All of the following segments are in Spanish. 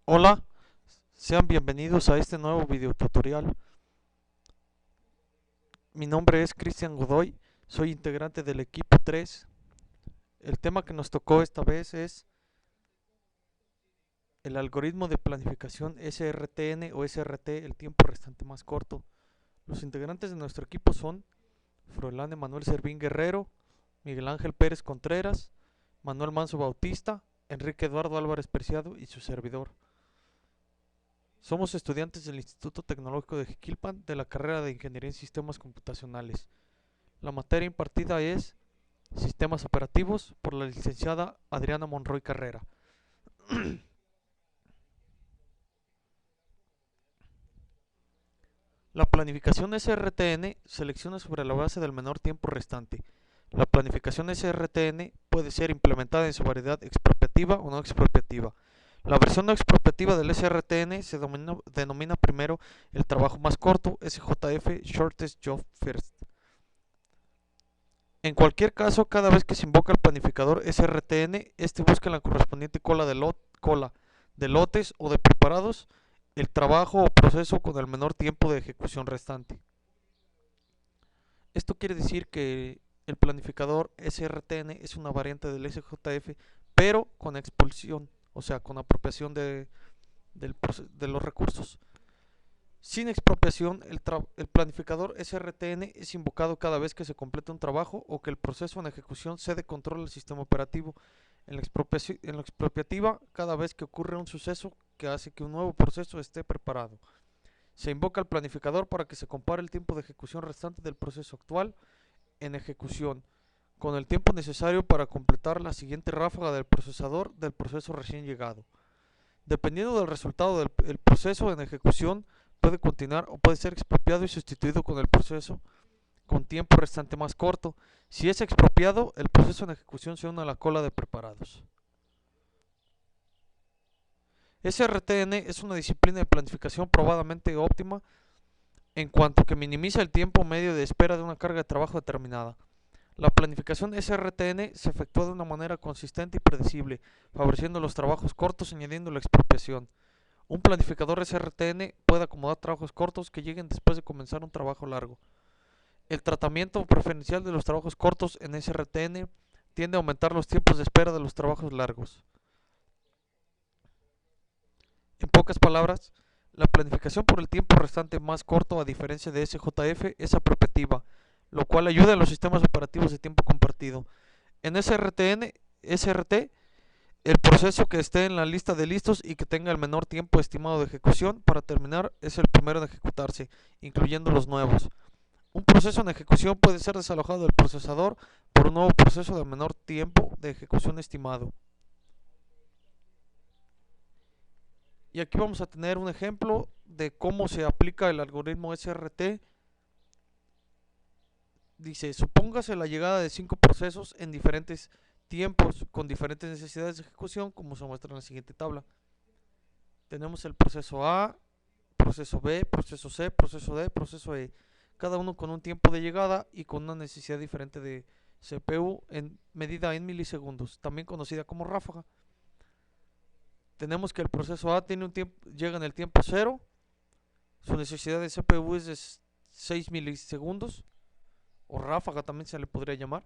Hola, sean bienvenidos a este nuevo video tutorial. Mi nombre es Cristian Godoy, soy integrante del equipo 3. El tema que nos tocó esta vez es el algoritmo de planificación SRTN o SRT, el tiempo restante más corto. Los integrantes de nuestro equipo son Froilán Emanuel Servín Guerrero, Miguel Ángel Pérez Contreras, Manuel Manso Bautista, Enrique Eduardo Álvarez Preciado y su servidor. Somos estudiantes del Instituto Tecnológico de Jiquilpan de la carrera de Ingeniería en Sistemas Computacionales. La materia impartida es Sistemas Operativos por la licenciada Adriana Monroy Carrera. La planificación SRTN selecciona sobre la base del menor tiempo restante. La planificación SRTN puede ser implementada en su variedad expropiativa o no expropiativa. La versión no expropiativa del SRTN se denomina primero el trabajo más corto, SJF, Shortest Job First. En cualquier caso, cada vez que se invoca el planificador SRTN, este busca en la correspondiente cola de lotes o de preparados el trabajo o proceso con el menor tiempo de ejecución restante. Esto quiere decir que el planificador SRTN es una variante del SJF, pero con expulsión, o sea, con apropiación de los recursos. Sin expropiación, el planificador SRTN es invocado cada vez que se completa un trabajo o que el proceso en ejecución cede control al sistema operativo. En la expropiativa, cada vez que ocurre un suceso que hace que un nuevo proceso esté preparado. Se invoca al planificador para que se compare el tiempo de ejecución restante del proceso actual en ejecución con el tiempo necesario para completar la siguiente ráfaga del procesador del proceso recién llegado. Dependiendo del resultado del proceso en ejecución, puede continuar o puede ser expropiado y sustituido con el proceso con tiempo restante más corto. Si es expropiado, el proceso en ejecución se une a la cola de preparados. SRTN es una disciplina de planificación probadamente óptima en cuanto que minimiza el tiempo medio de espera de una carga de trabajo determinada. La planificación SRTN se efectúa de una manera consistente y predecible, favoreciendo los trabajos cortos y añadiendo la expropiación. Un planificador SRTN puede acomodar trabajos cortos que lleguen después de comenzar un trabajo largo. El tratamiento preferencial de los trabajos cortos en SRTN tiende a aumentar los tiempos de espera de los trabajos largos. En pocas palabras, la planificación por el tiempo restante más corto, a diferencia de SJF, es apropiativa, lo cual ayuda a los sistemas operativos de tiempo compartido. En SRT, el proceso que esté en la lista de listos y que tenga el menor tiempo estimado de ejecución para terminar es el primero en ejecutarse, incluyendo los nuevos. Un proceso en ejecución puede ser desalojado del procesador por un nuevo proceso de menor tiempo de ejecución estimado. Y aquí vamos a tener un ejemplo de cómo se aplica el algoritmo SRT. Dice, supóngase la llegada de 5 procesos en diferentes tiempos con diferentes necesidades de ejecución, como se muestra en la siguiente tabla. Tenemos el proceso A, proceso B, proceso C, proceso D, proceso E, cada uno con un tiempo de llegada y con una necesidad diferente de CPU en medida en milisegundos, también conocida como ráfaga. Tenemos que el proceso A tiene un tiempo, llega en el tiempo cero, su necesidad de CPU es de 6 milisegundos, o ráfaga también se le podría llamar.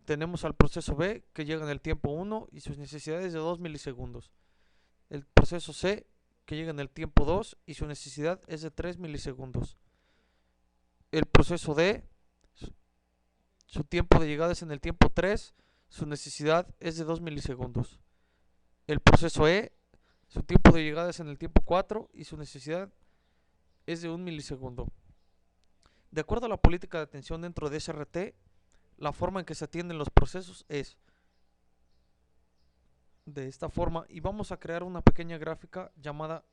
Tenemos al proceso B que llega en el tiempo 1 y sus necesidades de 2 milisegundos. El proceso C que llega en el tiempo 2 y su necesidad es de 3 milisegundos. El proceso D, su tiempo de llegada es en el tiempo 3, su necesidad es de 2 milisegundos. El proceso E, su tiempo de llegada es en el tiempo 4 y su necesidad es de 1 milisegundo. De acuerdo a la política de atención dentro de SRT, la forma en que se atienden los procesos es de esta forma y vamos a crear una pequeña gráfica llamada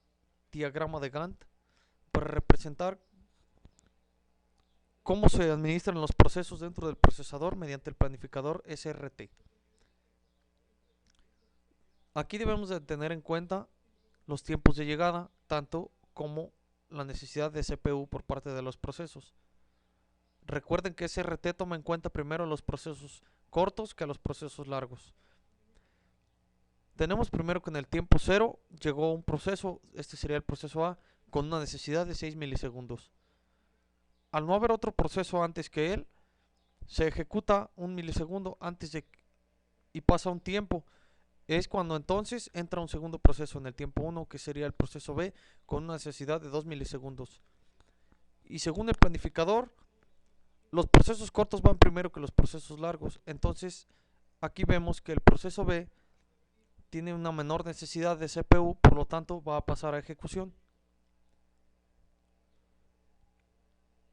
diagrama de Gantt para representar cómo se administran los procesos dentro del procesador mediante el planificador SRT. Aquí debemos de tener en cuenta los tiempos de llegada, tanto como la necesidad de CPU por parte de los procesos. Recuerden que SRT toma en cuenta primero los procesos cortos que a los procesos largos. Tenemos primero que en el tiempo 0 llegó un proceso, este sería el proceso A, con una necesidad de 6 milisegundos. Al no haber otro proceso antes que él, se ejecuta un milisegundo antes de y pasa un tiempo. Es cuando entonces entra un segundo proceso en el tiempo 1, que sería el proceso B, con una necesidad de 2 milisegundos. Y según el planificador, los procesos cortos van primero que los procesos largos. Entonces, aquí vemos que el proceso B tiene una menor necesidad de CPU, por lo tanto va a pasar a ejecución.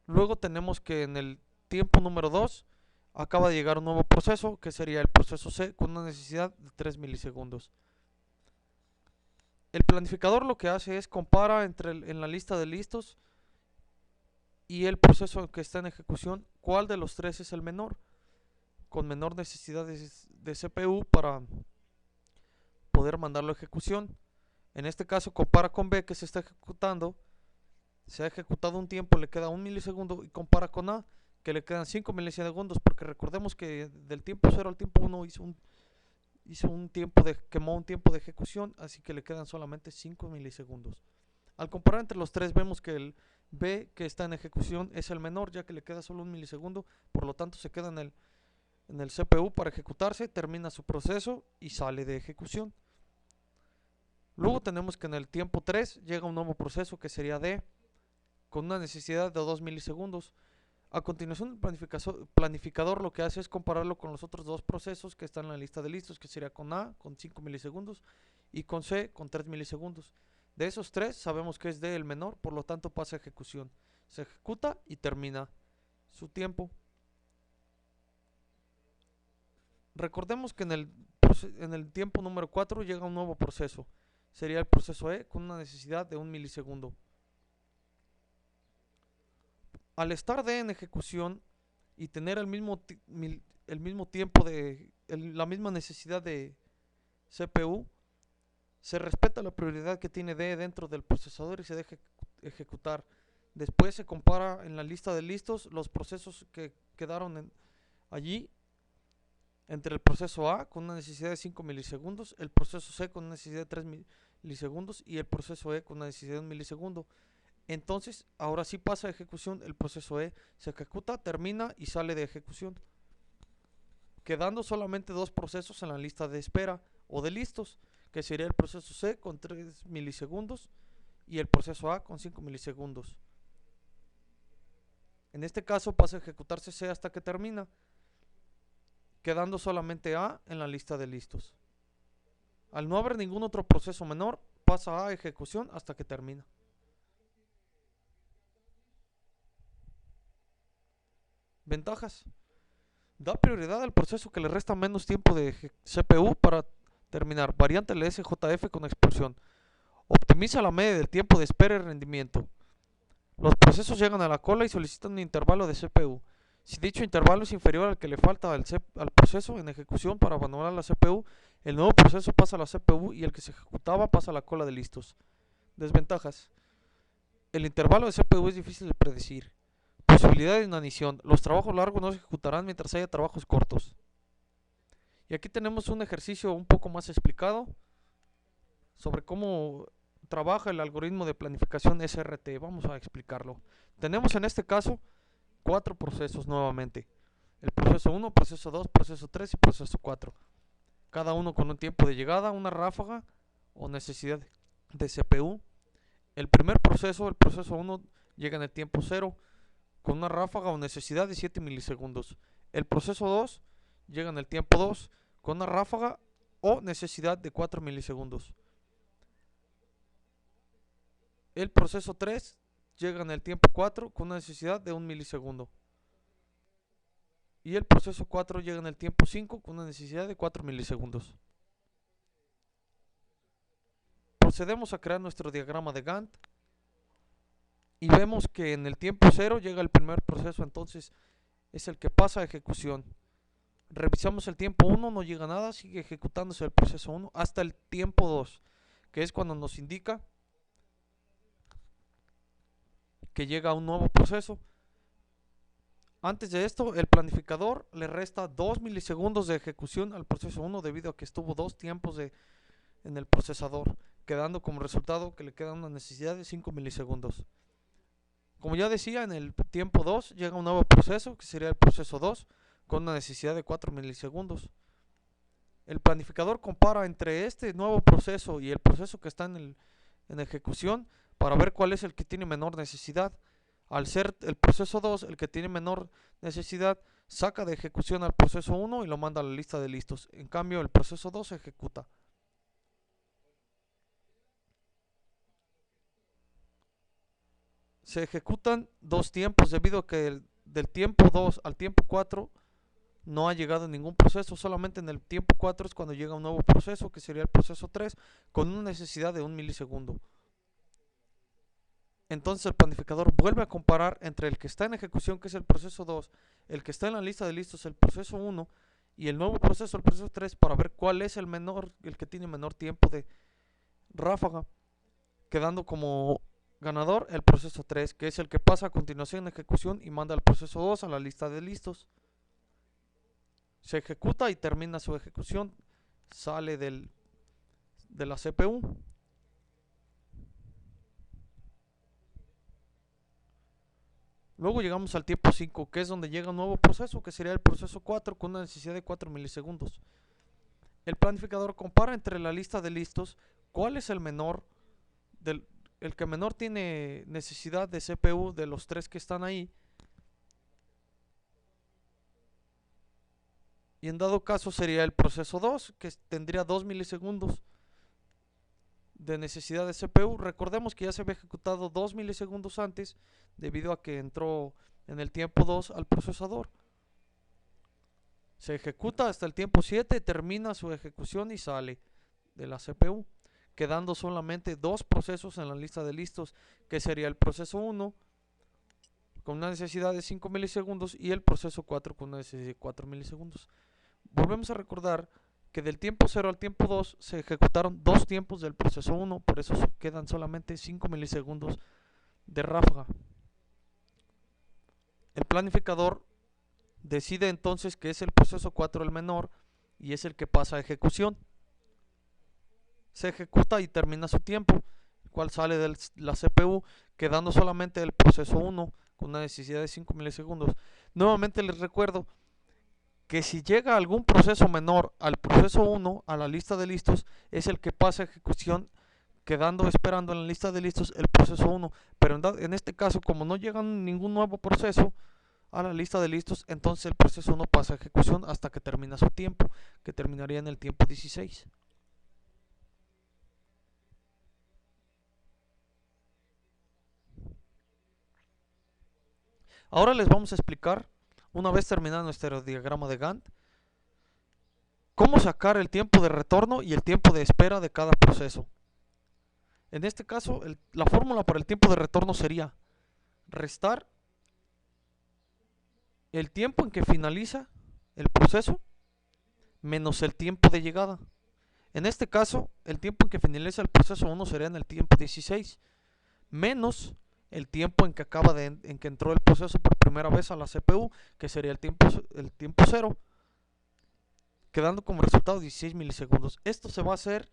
Luego tenemos que en el tiempo número 2 acaba de llegar un nuevo proceso, que sería el proceso C, con una necesidad de 3 milisegundos. El planificador lo que hace es compara en la lista de listos y el proceso que está en ejecución, cuál de los tres es el menor, con menor necesidad de CPU para poder mandarlo a ejecución. En este caso compara con B, que se está ejecutando, se ha ejecutado un tiempo, le queda 1 milisegundo, y compara con A, que le quedan 5 milisegundos, porque recordemos que del tiempo 0 al tiempo 1 quemó un tiempo de ejecución, así que le quedan solamente 5 milisegundos. Al comparar entre los tres vemos que el B que está en ejecución es el menor, ya que le queda solo 1 milisegundo, por lo tanto se queda en el CPU para ejecutarse, termina su proceso y sale de ejecución. Luego tenemos que en el tiempo 3 llega un nuevo proceso, que sería D, con una necesidad de 2 milisegundos. A continuación, el planificador lo que hace es compararlo con los otros dos procesos que están en la lista de listos, que sería con A con 5 milisegundos y con C con 3 milisegundos. De esos tres sabemos que es D el menor, por lo tanto pasa a ejecución. Se ejecuta y termina su tiempo. Recordemos que en el tiempo número 4 llega un nuevo proceso. Sería el proceso E, con una necesidad de 1 milisegundo. Al estar D en ejecución y tener el mismo tiempo la misma necesidad de CPU, se respeta la prioridad que tiene D dentro del procesador y se deja ejecutar. Después se compara en la lista de listos los procesos que quedaron allí, entre el proceso A con una necesidad de 5 milisegundos, el proceso C con una necesidad de 3 milisegundos y el proceso E con una necesidad de 1 milisegundo. Entonces, ahora sí pasa a ejecución el proceso E, se ejecuta, termina y sale de ejecución, quedando solamente dos procesos en la lista de espera o de listos, que sería el proceso C con 3 milisegundos y el proceso A con 5 milisegundos. En este caso pasa a ejecutarse C hasta que termina, quedando solamente A en la lista de listos. Al no haber ningún otro proceso menor, pasa a ejecución hasta que termina. Ventajas: da prioridad al proceso que le resta menos tiempo de CPU para terminar. Variante el SJF con expulsión. Optimiza la media del tiempo de espera y rendimiento. Los procesos llegan a la cola y solicitan un intervalo de CPU. Si dicho intervalo es inferior al que le falta al proceso en ejecución para abandonar la CPU, el nuevo proceso pasa a la CPU y el que se ejecutaba pasa a la cola de listos. Desventajas: el intervalo de CPU es difícil de predecir. Posibilidad de inanición: los trabajos largos no se ejecutarán mientras haya trabajos cortos. Y aquí tenemos un ejercicio un poco más explicado sobre cómo trabaja el algoritmo de planificación SRT. Vamos a explicarlo. Tenemos en este caso 4 procesos nuevamente: el proceso 1, proceso 2, proceso 3 y proceso 4. Cada uno con un tiempo de llegada, una ráfaga o necesidad de CPU. El primer proceso, el proceso 1, llega en el tiempo 0 con una ráfaga o necesidad de 7 milisegundos. El proceso 2 llega en el tiempo 2 con una ráfaga o necesidad de 4 milisegundos. El proceso 3 llega en el tiempo 4 con una necesidad de 1 milisegundo. Y el proceso 4 llega en el tiempo 5 con una necesidad de 4 milisegundos. Procedemos a crear nuestro diagrama de Gantt. Y vemos que en el tiempo 0 llega el primer proceso, entonces es el que pasa a ejecución. Revisamos el tiempo 1, no llega nada, sigue ejecutándose el proceso 1 hasta el tiempo 2, que es cuando nos indica que llega un nuevo proceso. Antes de esto, el planificador le resta 2 milisegundos de ejecución al proceso 1 debido a que estuvo 2 tiempos de en el procesador, quedando como resultado que le queda una necesidad de 5 milisegundos. Como ya decía, en el tiempo 2 llega un nuevo proceso, que sería el proceso 2, con una necesidad de 4 milisegundos. El planificador compara entre este nuevo proceso y el proceso que está en ejecución para ver cuál es el que tiene menor necesidad. Al ser el proceso 2 el que tiene menor necesidad, saca de ejecución al proceso 1 y lo manda a la lista de listos. En cambio, el proceso 2 se ejecuta. Se ejecutan dos tiempos debido a que del tiempo 2 al tiempo 4 no ha llegado ningún proceso, solamente en el tiempo 4 es cuando llega un nuevo proceso, que sería el proceso 3, con una necesidad de 1 milisegundo. Entonces el planificador vuelve a comparar entre el que está en ejecución, que es el proceso 2, el que está en la lista de listos, el proceso 1, y el nuevo proceso, el proceso 3, para ver cuál es el que tiene menor tiempo de ráfaga, quedando como ganador el proceso 3, que es el que pasa a continuación en ejecución y manda al proceso 2 a la lista de listos. Se ejecuta y termina su ejecución, sale de la CPU. Luego llegamos al tiempo 5, que es donde llega un nuevo proceso, que sería el proceso 4, con una necesidad de 4 milisegundos. El planificador compara entre la lista de listos cuál es el menor, el que menor tiene necesidad de CPU de los tres que están ahí. Y en dado caso sería el proceso 2, que tendría 2 milisegundos de necesidad de CPU. Recordemos que ya se había ejecutado 2 milisegundos antes, debido a que entró en el tiempo 2 al procesador. Se ejecuta hasta el tiempo 7, termina su ejecución y sale de la CPU, quedando solamente dos procesos en la lista de listos, que sería el proceso 1 con una necesidad de 5 milisegundos y el proceso 4 con una necesidad de 4 milisegundos. Volvemos a recordar que del tiempo 0 al tiempo 2 se ejecutaron dos tiempos del proceso 1, por eso quedan solamente 5 milisegundos de ráfaga. El planificador decide entonces que es el proceso 4 el menor y es el que pasa a ejecución. Se ejecuta y termina su tiempo, el cual sale de la CPU, quedando solamente el proceso 1 con una necesidad de 5 milisegundos. Nuevamente les recuerdo que si llega algún proceso menor al proceso 1, a la lista de listos, es el que pasa a ejecución, quedando esperando en la lista de listos el proceso 1. Pero en este caso, como no llega ningún nuevo proceso a la lista de listos, entonces el proceso 1 pasa a ejecución hasta que termina su tiempo, que terminaría en el tiempo 16. Ahora les vamos a explicar, una vez terminado nuestro diagrama de Gantt, cómo sacar el tiempo de retorno y el tiempo de espera de cada proceso. En este caso, la fórmula para el tiempo de retorno sería restar el tiempo en que finaliza el proceso menos el tiempo de llegada. En este caso, el tiempo en que finaliza el proceso 1 sería en el tiempo 16, menos el tiempo en que en que entró el proceso por primera vez a la CPU, que sería el tiempo 0, quedando como resultado 16 milisegundos. Esto se va a hacer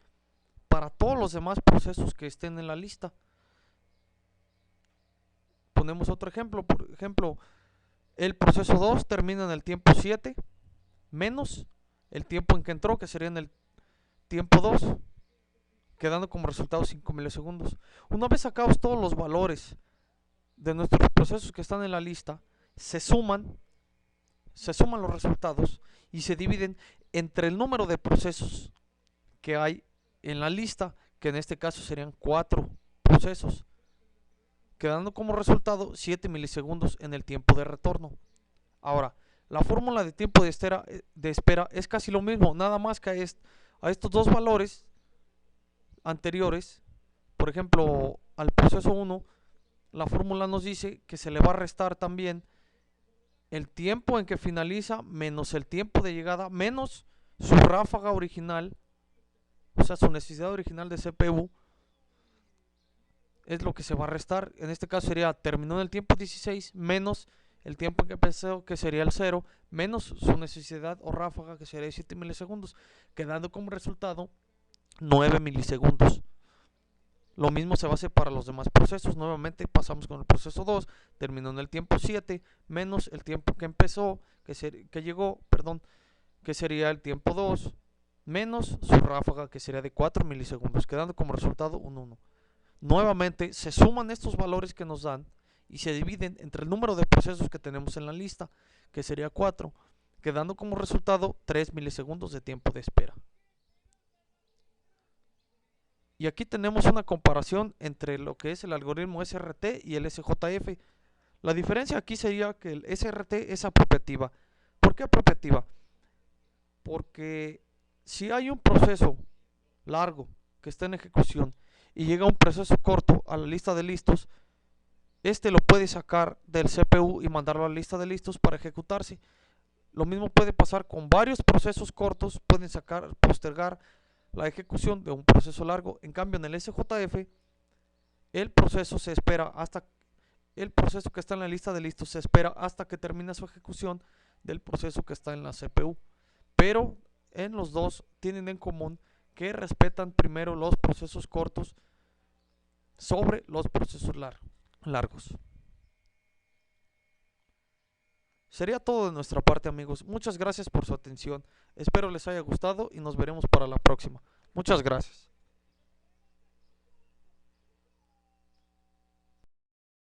para todos los demás procesos que estén en la lista. Ponemos otro ejemplo, por ejemplo, el proceso 2 termina en el tiempo 7 menos el tiempo en que entró, que sería en el tiempo 2, quedando como resultado 5 milisegundos. Una vez sacados todos los valores de nuestros procesos que están en la lista, se suman los resultados y se dividen entre el número de procesos que hay en la lista, que en este caso serían 4 procesos, quedando como resultado 7 milisegundos en el tiempo de retorno. Ahora, la fórmula de tiempo de espera es casi lo mismo, nada más que a estos dos valores anteriores. Por ejemplo, al proceso 1, la fórmula nos dice que se le va a restar también el tiempo en que finaliza menos el tiempo de llegada menos su ráfaga original, o sea, su necesidad original de CPU, es lo que se va a restar. En este caso sería terminó en el tiempo 16 menos el tiempo en que empezó, que sería el 0, menos su necesidad o ráfaga, que sería 7 milisegundos, quedando como resultado 9 milisegundos. Lo mismo se va a hacer para los demás procesos. Nuevamente pasamos con el proceso 2, terminó en el tiempo 7, menos el tiempo que empezó, que llegó, perdón, que sería el tiempo 2, menos su ráfaga, que sería de 4 milisegundos, quedando como resultado un 1. Nuevamente se suman estos valores que nos dan y se dividen entre el número de procesos que tenemos en la lista, que sería 4, quedando como resultado 3 milisegundos de tiempo de espera. Y aquí tenemos una comparación entre lo que es el algoritmo SRT y el SJF. La diferencia aquí sería que el SRT es apropiativa. ¿Por qué apropiativa? Porque si hay un proceso largo que está en ejecución y llega un proceso corto a la lista de listos, este lo puede sacar del CPU y mandarlo a la lista de listos para ejecutarse. Lo mismo puede pasar con varios procesos cortos, pueden postergar la ejecución de un proceso largo. En cambio, en el SJF, el proceso se espera hasta el proceso que está en la lista de listos se espera hasta que termine su ejecución del proceso que está en la CPU. Pero en los dos tienen en común que respetan primero los procesos cortos sobre los procesos largos. Sería todo de nuestra parte, amigos. Muchas gracias por su atención. Espero les haya gustado y nos veremos para la próxima. Muchas gracias.